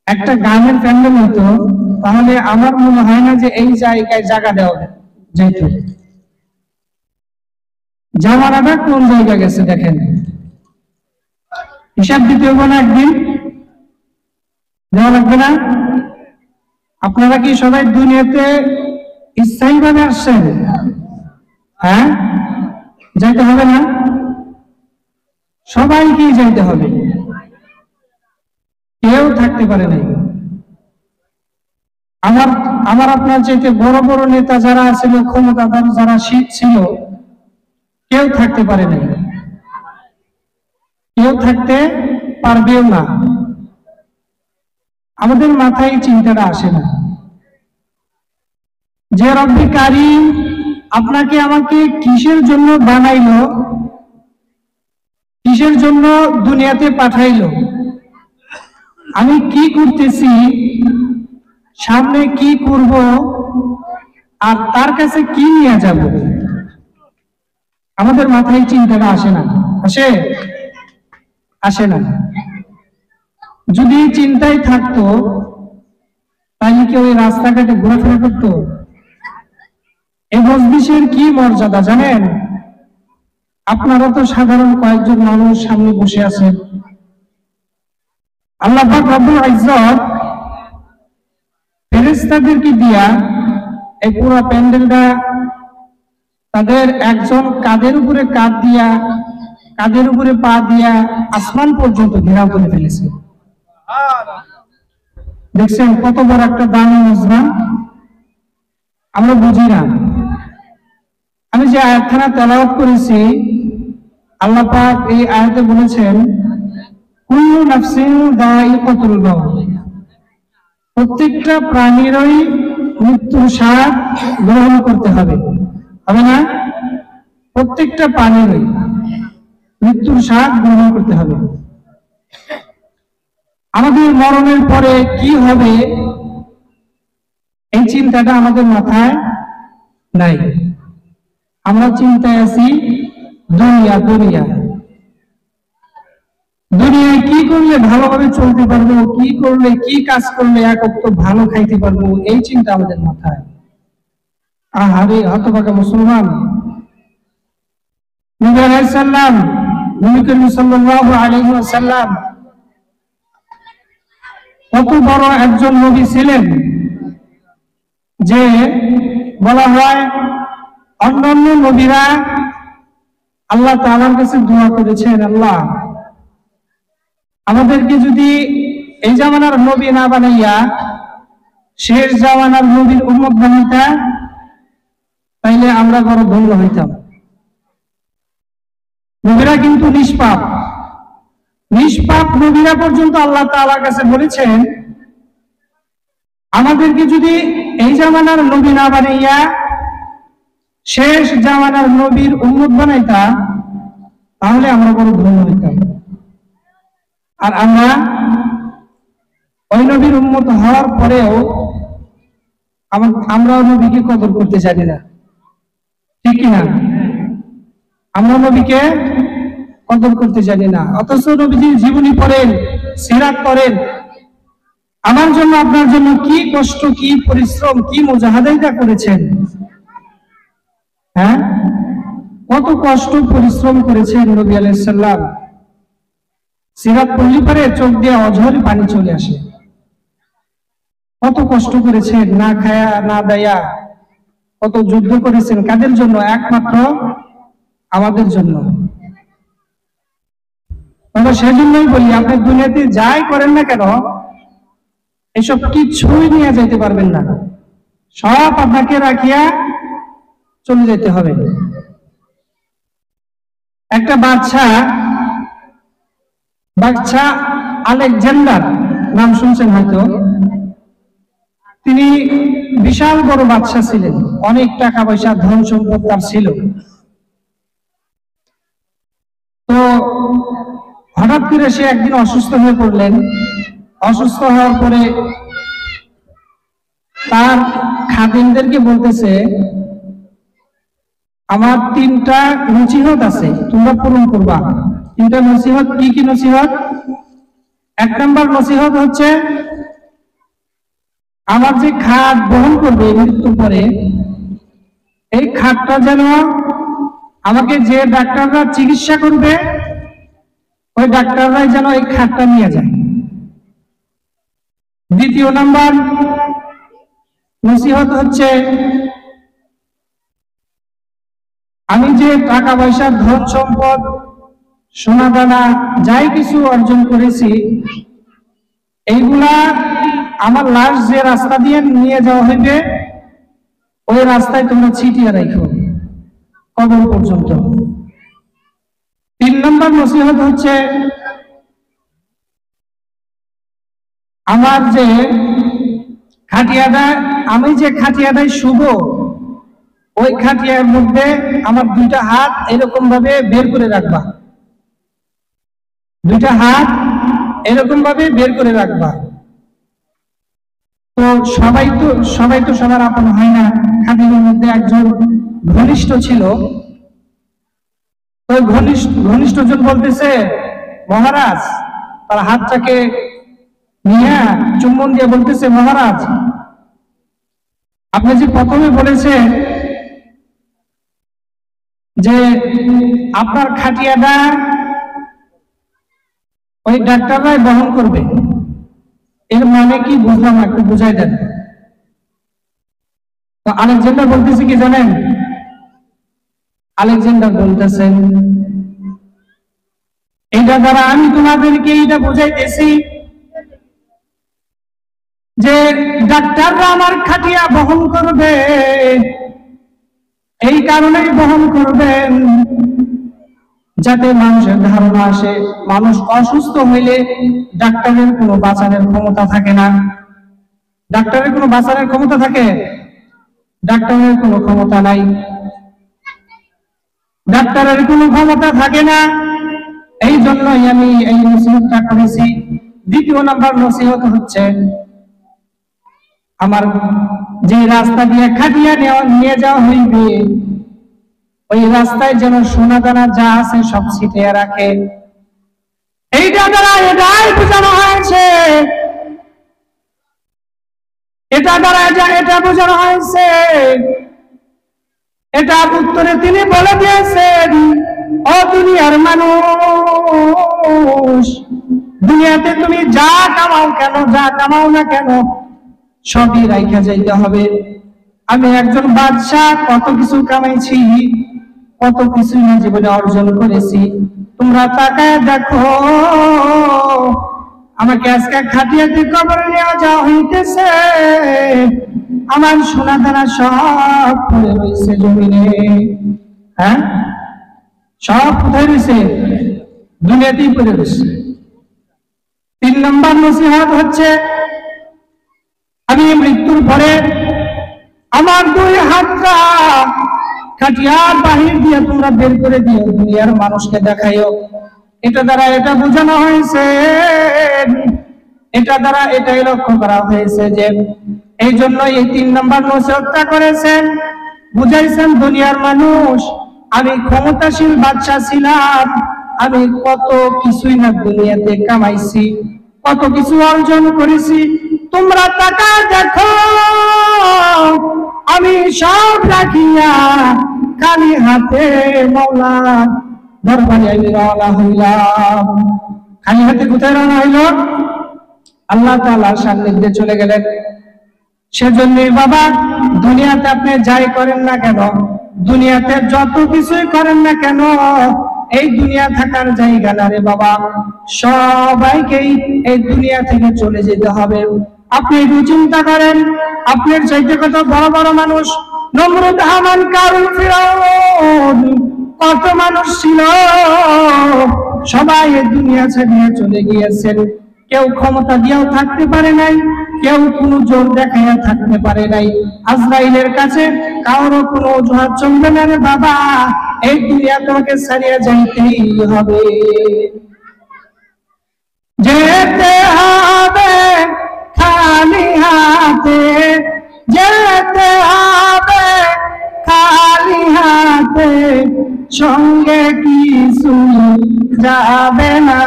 একটা গানের প্যান্ডেল হতো, তাহলে আমার মনে হয় না যে এই জায়গায় জায়গা দেওয়া যেত। জামানাটা কোন জায়গা গেছে দেখেন। হিসাব দিতে হবে না, একদিন দেওয়া লাগবে না? আপনারা কি সবাই দুনিয়াতে স্থায়ীভাবে আসছেন? হ্যাঁ, যাইতে হবে না? সবাইকেই যাইতে হবে, কেউ থাকতে পারে নাই। আমার আপনার চাইতে বড় বড় নেতা যারা ছিল, ক্ষমতাধর যারা ছিল, কেউ থাকতে পারে নাই, কেউ থাকতে পারবেও না। আমাদের মাথায় চিন্তাটা আসে না যে রব্বি কারীম আপনাকে আমাকে কিসের জন্য বানাইলো, কিসের জন্য দুনিয়াতে পাঠাইলো, আমি কি করতেছি, সামনে কি করব, আর তার কাছে কি নিয়ে যাব। আমাদের মাথায় চিন্তাটা আসে না। আসে না। যদি চিন্তায় থাকতো তাহলে কি ওই রাস্তাঘাটে ঘোরাফেরা করতো? এই মজলিসের কি মর্যাদা জানেন? আপনারা তো সাধারণ কয়েকজন মানুষ সামনে বসে আছেন। আল্লাহ পাক রব্বুল ইজ্জত ফেরেশতাদেরকে দিয়া এই পুরো প্যান্ডেলটা তাদের একজন কাঁধের উপরে কাঁধ দিয়া, কাঁধের উপরে পা দিয়া আসমান পর্যন্ত ঘেরাও করে ফেলেছে। দেখছেন কত বড় একটা দামি মজমা? আমরা বুঝি না। আমি যে আয়াতখানা তেলাওয়াত করেছি, আল্লাহ পাক এই আয়াতে বলেছেন কুল্লু নাফসিন যায়িকাতুল মাউত, প্রত্যেকটা প্রাণীরই মৃত্যুর স্বাদ গ্রহণ করতে হবে, হবে না? প্রত্যেকটা প্রাণীরই মৃত্যুর স্বাদ গ্রহণ করতে হবে। আমাদের মরণের পরে কি হবে এই চিন্তাটা আমাদের মাথায় নাই। আমরা চিন্তায় আছি দুনিয়ায় কি করলে ভালোভাবে চলতে পারবো, কি করলে, কি কাজ করলে এক ওয়াক্ত ভালো খাইতে পারবো, এই চিন্তা আমাদের মাথায়। আহারে হতভাগা মুসলমান! নবী আলাইহিস সালাম, নবী করিম সাল্লাল্লাহু আলাইহি ওয়াসাল্লাম কত বড় একজন নবী ছিলেন যে বলা হয় অন্যান্য নবীরা আল্লাহ তাআলার কাছে দোয়া করেছেন, আল্লাহ আমাদেরকে যদি এই জামানার নবী না বানাইয়া শেষ জামানার নবীর উম্মত বানাইতা তাইলে আমরা বড় ধন্য হইতাম। নবীরা কিন্তু নিষ্পাপ নবীরা পর্যন্ত আল্লাহ তাআলার কাছে বলেছেন আমাদেরকে যদি এই জামানার নবী না বানাইয়া শেষ জামানার নবীর উম্মত বানাইতা তাহলে আমরা বড় ধন্য হইতাম। আর আমরা ওই নবীর উম্মত হওয়ার পরেও আমরা নবীকে কদর করতে জানি না, ঠিক কিনা? আমরা নবীকে কদর করতে জানি না, অথচ নবীজির জীবনী পড়েন, সিরাত পড়েন। আমার জন্য, আপনার জন্য কি কষ্ট, কি পরিশ্রম, কি মুজাহাদাইটা করেছেন। হ্যাঁ, কত কষ্ট পরিশ্রম করেছেন নবী আলাইহিস সালাম। সিরাত পড়লে পরে চোখ দিয়ে অঝরে পানি চলে আসে। কত কষ্ট করেছেন, না খায়া না দায়া, কত যুদ্ধ করেছেন। কাদের জন্য? একমাত্র আমাদের জন্য। আমরা সেজন্যই বলি আপনি দুনিয়াতে যাই করেন না কেন এসব কিছুই নিয়ে যেতে পারবেন না, সব আপনাকে রাখিয়া চলে যেতে হবে। একটা বাদশা আলেকজান্ডার নাম শুনছেন হয়তো। তিনি বিশাল বড় বাদশা ছিলেন, অনেক টাকা পয়সা ধন সম্পদ তার ছিল। তো হঠাৎ করে সে একদিন অসুস্থ হয়ে পড়লেন। অসুস্থ হওয়ার পরে তার খাদিমদেরকে বলতেছে আমার 3টা নসিহত আছে, তোমরা পূরণ করবা। 3টা নসিহত। কি কি নসিহত? 1 নম্বর নসিহত হচ্ছে আমার যে খাট বহন করবে মৃত্যুর পরে, এই খাটটা যেন আমাকে যে ডাক্তাররা চিকিৎসা করবে ওই ডাক্তাররাই যেন এই খাটটা নিয়ে যায়। দ্বিতীয় নাম্বার নসিহত হচ্ছে, আমি যে টাকা পয়সা ধন সম্পদ সোনা দানা যাই কিছু অর্জন করেছি, এইগুলা আমার লাশ যে রাস্তা দিয়ে নিয়ে যাওয়া হইবে ওই রাস্তায় তোমরা ছিটিয়ে রাখো কবর পর্যন্ত। 3 নম্বর নসিহত হচ্ছে, আমার যে খাটিয়াটা, আমি যে খাটিয়াটায় শুভ ওই খাটিয়ার মধ্যে আমার 2টা হাত এরকম ভাবে বের করে রাখবা, 2টা হাত এরকম ভাবে বের করে রাখবা। তো সবাই তো সবার আপন হয় না। খাদিমের মধ্যে একজন ঘনিষ্ঠ ছিল, ওই ঘনিষ্ঠজন বলতেছে, মহারাজ, তার হাতটাকে নিয়ে চুম্বন দিয়ে বলতেছে, মহারাজ আপনি যে প্রথমে বলেছেন যে আপনার খাটিয়াটা ওই ডাক্তাররাই বহন করবে, এর মানে কি বুঝলাম, একটু বুঝাই দেন। তো আলেকজান্ডার বলতেছে কি জানেন? আলেকজান্ডার বলতেছেন, এটা দ্বারা আমি তোমাদেরকে এটা বুঝাইতেছি যে ডাক্তাররা আমার খাটিয়া বহন করবে, এই কারণেই বহন করবেন যাতে মানুষের ধারণা আসে মানুষ অসুস্থ হইলে ডাক্তারের কোনো বাঁচানোর ক্ষমতা থাকে না। ডাক্তারের কোনো বাঁচানোর ক্ষমতা থাকে? ডাক্তারের কোনো ক্ষমতা নাই, ডাক্তারের কোনো ক্ষমতা থাকে না। এই জন্যই আমি এই নসিহতটা করেছি। দ্বিতীয় নাম্বার নসিহত হচ্ছে, আমার যে রাস্তা দিয়ে খাটিয়া নিয়ে যাওয়া হইবে ওই রাস্তায় যেন সোনা দানা যা আছে সব ছিটিয়ে রাখে। এইটা দ্বারা এটাই বোঝানো হয়েছে, এটা দ্বারা এটা বোঝানো হয়েছে, এটা উত্তরে তিনি বলে দিয়েছেন, ও দুনিয়ার মানুষ, দুনিয়াতে তুমি যা কামাও কেন, যা কামাও না কেন, সবই রাইখা যাইতে হবে। আমি একজন বাদশাহ, কত কিছু কামাইছি, কত কিছু না জীবনে অর্জন করেছি, তোমরা তাকায় দেখো, আমাকে আজকে খাটিয়াতে কবরে নিয়ে যাওয়া হইতেছে, আমার সোনা দানা সব পড়ে রয়েছে জমিনে। হ্যাঁ, সব কোথায় রয়েছে? দুনিয়াতেই পড়ে রয়েছে। 3 নম্বর নসিহত হচ্ছে, আমি মৃত্যুর পরে আমার 2 হাতটা খাটিয়ার বাহির দিয়ে তোমরা বের করে দিও, দুনিয়ার মানুষকে দেখাইও। এটা দ্বারা এটা বোঝানো হয়েছে, এটা দ্বারা এটাই লক্ষ্য করা হয়েছে যে এই জন্য এই 3 নম্বর নসিহতটা করেছেন, বুঝাইছেন দুনিয়ার মানুষ, আমি ক্ষমতাশীল বাদশা ছিলাম, আমি কত কিছুই না দুনিয়াতে কামাইছি, কত কিছু অর্জন করেছি, তোমরা টাকা দেখো, আমি সব রাখিয়া খালি হাতে মওলার দরবারে আমি রওনা হইলাম। খালি হাতে কোথায় রওনা হইল? আল্লাহ তাআলার সান্নিধ্যে চলে গেলেন। সেজন্যই বাবা, দুনিয়াতে আপনি যাই করেন না কেন, দুনিয়াতে যত কিছুই করেন না কেন, এই দুনিয়া থাকার জায়গা না রে বাবা, সবাইকেই এই দুনিয়া থেকে চলে যেতে হবে। আপনি একটু চিন্তা করেন, আপনার চাইতে কত বড় বড় মানুষ, নমরুদ, হামান, কারুন, ফিরআউন, কত মানুষ ছিল, সবাই এই দুনিয়া ছেড়ে চলে গিয়েছেন। কেউ ক্ষমতা দিয়েও থাকতে পারে নাই, কেউ কোনো জোর দেখাইয়া থাকতে পারে নাই। আজরাইলের কাছে কারো কোনো অজুহাত চলবে না রে বাবা, এই দুনিয়া তোমাকে ছাড়িয়ে যাইতেই হবে, যেতে হবে খালি হাতে, যেতে হবে খালি হাতে, সঙ্গে কিছু যাবে না,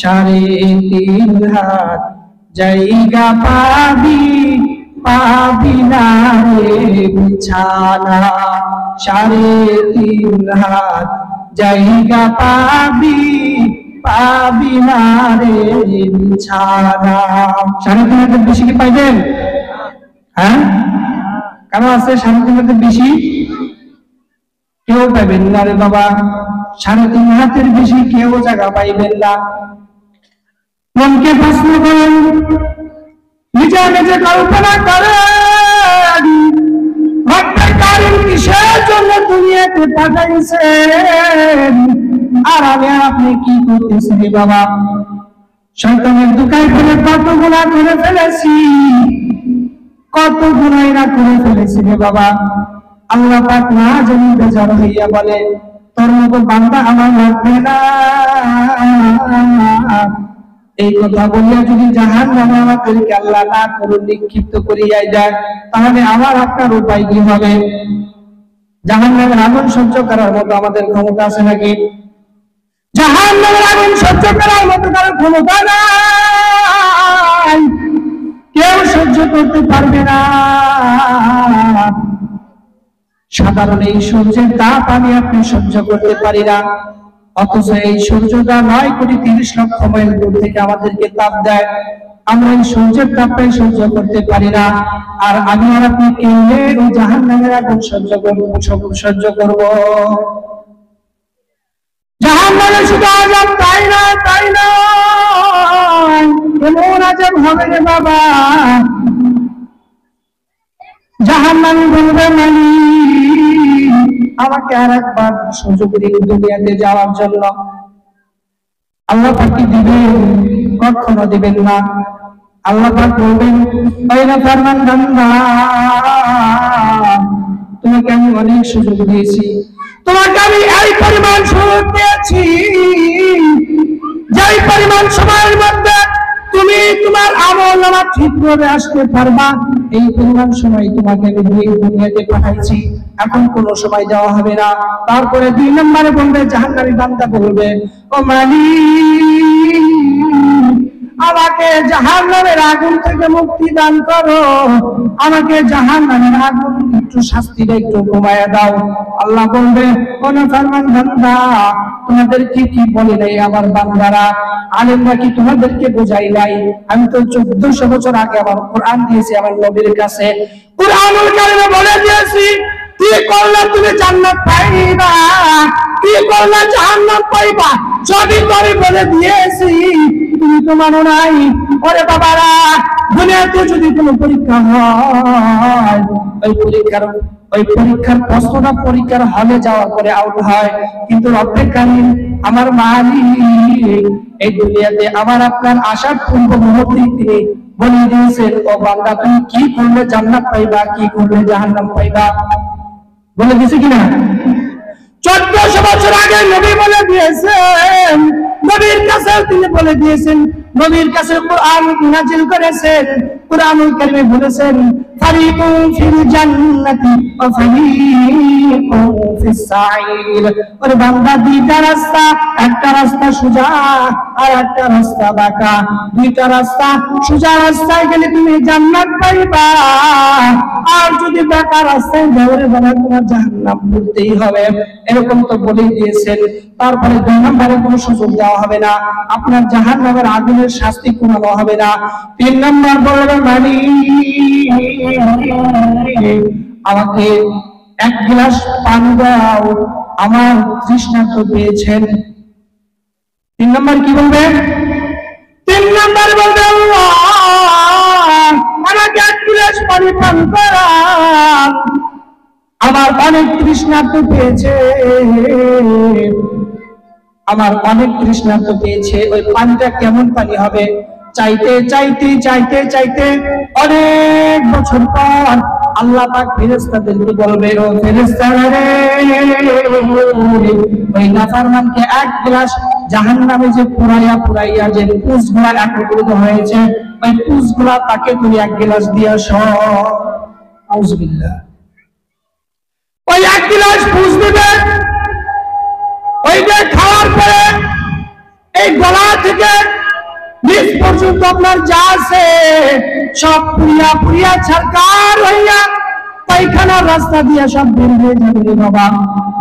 3.5 হাত জায়গা পাবি পাবি না রে বিছানা, 3.5 হাত জায়গা পাবি পাবি না রে বিছানা। 3.5 হাতের বেশি কি পাইবেন? হ্যাঁ, কারণ আছে 3.5 হাতের বেশি কেউ পাইবেন না রে বাবা। 3.5 হাতের বেশি কেউ জায়গা পাইবেন না। মনকে প্রশ্ন করেন, নিজে নিজে কল্পনা করেন, রব্বে কারীম কিসের জন্য দুনিয়াতে পাঠাইছেন, আর আমি আর আপনি কি করতেছি রে বাবা? শয়তানের দুকায় ফেলে কত গুনাহ করে ফেলেছি, কত গুনাহ না করে ফেলেছি রে বাবা। আল্লাহ পাক না জানি বেজার হইয়া বলে, তোর মতো বান্দা আমার লাগবে না। এই কথা বলিয়া যদি জাহান্নামে আমাদেরকে আল্লাহ না করে নিক্ষিপ্ত করিয়া যায়, তাহলে আমার আপনার উপায় কি হবে? জাহান্নামের আগুন সহ্য করার মতো আমাদের ক্ষমতা আছে নাকি? জাহান্নামের আগুন সহ্য করার মতো কারো ক্ষমতা নাই, কেউ সহ্য করতে পারবে না। সাধারণ এই সূর্যের তাপ আমি আপনি সহ্য করতে পারি না, অথচ এই সূর্যটা 9,30,00,000 মাইল দূর থেকে আমাদেরকে তাপ দেয়। আমরা এই সূর্যের তাপটাই সহ্য করতে পারি না, আর আমি আর আপনি কেমনে ওই জাহান্নামের আগুন সহ্য করব? জাহান্নামে শুধু আযাব তাই না, কেমন আযাব হবে রে বাবা? জাহান্নামী বলবে, মালিক আমাকে আর একবার সুযোগ দিন দুনিয়াতে যাওয়ার জন্য। আল্লাহ পাক কি দিবেন? কখনো দিবেন না। আল্লাহ পাক বলবেন, ওই না ফরমান বান্দা, তোমাকে আমি অনেক সুযোগ দিয়েছি, তোমাকে আমি এই পরিমাণ সুযোগ দিয়েছি, যেই পরিমাণ সময়ের মধ্যে তুমি তোমার আমলনামা ঠিকভাবে আসতে পারবা, এই পরিমাণ সময় তোমাকে আমি দুনিয়াতে পাঠাইছি, এখন কোন সময় দেওয়া হবে না। তারপরে 2 নম্বরে বলবে, জাহান্নামী বান্দা বলবে, ও মালিক আমাকে জাহান্নামের আগুন থেকে মুক্তি দান করো, আমাকে জাহান্নামের আগুন একটু শাস্তিটা একটু কমায়া দাও। আল্লাহ বলবে, ও নাফরমান বান্দা, তোমাদেরকে কি বলে নাই আমার বান্দারা? আলেমরা কি তোমাদেরকে বোঝাই নাই? আমি তো 1400 বছর আগে আমার কোরআন দিয়েছি আমার নবীর কাছে, কোরআনুল কারীমে বলে দিয়েছি কি করলে তুমি জান্নাত পাইবা, কি করলে জাহান্নাম পাইবা, সবই আমি বলে দিয়েছি, তুমি তো মানো নাই। ওরে বাবারা, দুনিয়াতে যদি কোনো পরীক্ষা হয়, ওই পরীক্ষার প্রশ্নটা পরীক্ষার হলে যাওয়ার পরে আউট হয়, কিন্তু রব্বে কারীম আমার মালিক এই দুনিয়াতে আমার আপনার আশার পূর্ব মুহূর্তেই তিনি বলে দিয়েছেন, ও বান্দা তুমি কি করলে জান্নাত পাইবা, কি করলে জাহান্নাম পাইবা, বলে দিয়েছে কিনা? 1400 বছর আগে নবী বলে দিয়েছেন, নবীর কাছে তিনি বলে দিয়েছেন, নবীর কাছে কোরআন নাযিল করেছেন, কোরআনুল কারীমে বলেছেন, ফারিকুন ফিল জান্নাতি ওয়া ফারিকুন ফিস সাঈর। ওরে বান্দা, 2টা রাস্তা, একটা রাস্তা সোজা আর একটা রাস্তা বাঁকা। 2টা রাস্তা, সোজা রাস্তায় গেলে তুমি জান্নাত পাইবা, আর যদি বাঁকা রাস্তায় যাও রে বাবা, তোমার জাহান্নাম পড়তেই হবে। এরকম তো বলেই দিয়েছেন। তারপরে 2 নম্বরে কোনো সুযোগ দেওয়া হবে না, আপনার জাহান্নামের আগুনের শাস্তি কমানো হবে না। 3 নম্বর বলবে, মালিক আমাকে 1 গ্লাস পানি দাও, আমার তৃষ্ণার্ত পেয়েছেন। 3 নম্বর কি বলবে? 3 নম্বর বলবে, আল্লাহ আমাকে 1 গ্লাস পানি পান করান, আমার অনেক তৃষ্ণার্ত পেয়েছে, আমার অনেক তৃষ্ণার্ত পেয়েছে। ওই পানিটা কেমন পানি হবে? চাইতে চাইতে চাইতে চাইতে অনেক বছর পর আল্লাহ পাক ফেরেশতাদেরকে বলবে, ও ফেরেশতারা রে, ওই নাফরমানকে 1 গ্লাস জাহান্নামে যে পুরাইয়া যে পুষগুলা একত্রিত হয়েছে, ওই পুষগুলা তাকে তুমি 1 গ্লাস দিয়ে আসো। আউযুবিল্লাহ। ওই 1 গ্লাস পুষ দিবে, ওইটা খাওয়ার পরে এই গলা থেকে নিজ পর্যন্ত আপনার যা আছে সব পুরিয়া পুরিয়া ছারকার হইয়া পায়খানার রাস্তা দিয়া সব বের হয়ে যাবে রে বাবা।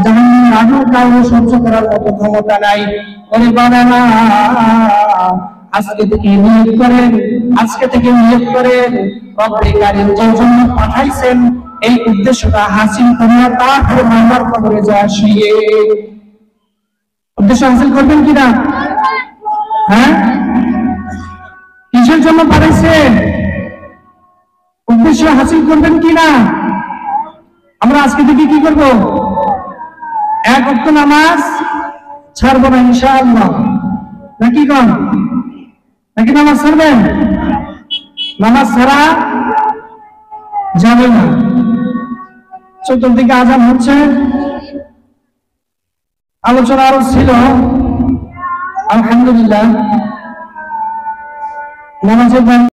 জাহান্নামের আগুন কাউকে সহ্য করার মতো ক্ষমতা নাই। ওরে বাবা না, আজকে থেকে নিয়ত করেন, আজকে থেকে নিয়ত করেন রব্বে কারীম যার জন্য পাঠাইছেন এই উদ্দেশ্যটা হাসিল করিয়া তারপরে মামার কবরে যা শুয়ে। উদ্দেশ্য হাসিল করবেন কিনা? হ্যাঁ, কিসের জন্য পাঠাইছেন? উদ্দেশ্য হাসিল করবেন কিনা? আমরা আজকে থেকে কি করব? এক ওয়াক্ত নামাজ ছাড়বো না ইনশাআল্লাহ, নাকি কন? নাকি নামাজ ছাড়বেন? নামাজ ছাড়া যাবে না। চতুর্দিকে আজান হচ্ছে, আলোচনা আরো ছিল, আলহামদুলিল্লাহ নামাজের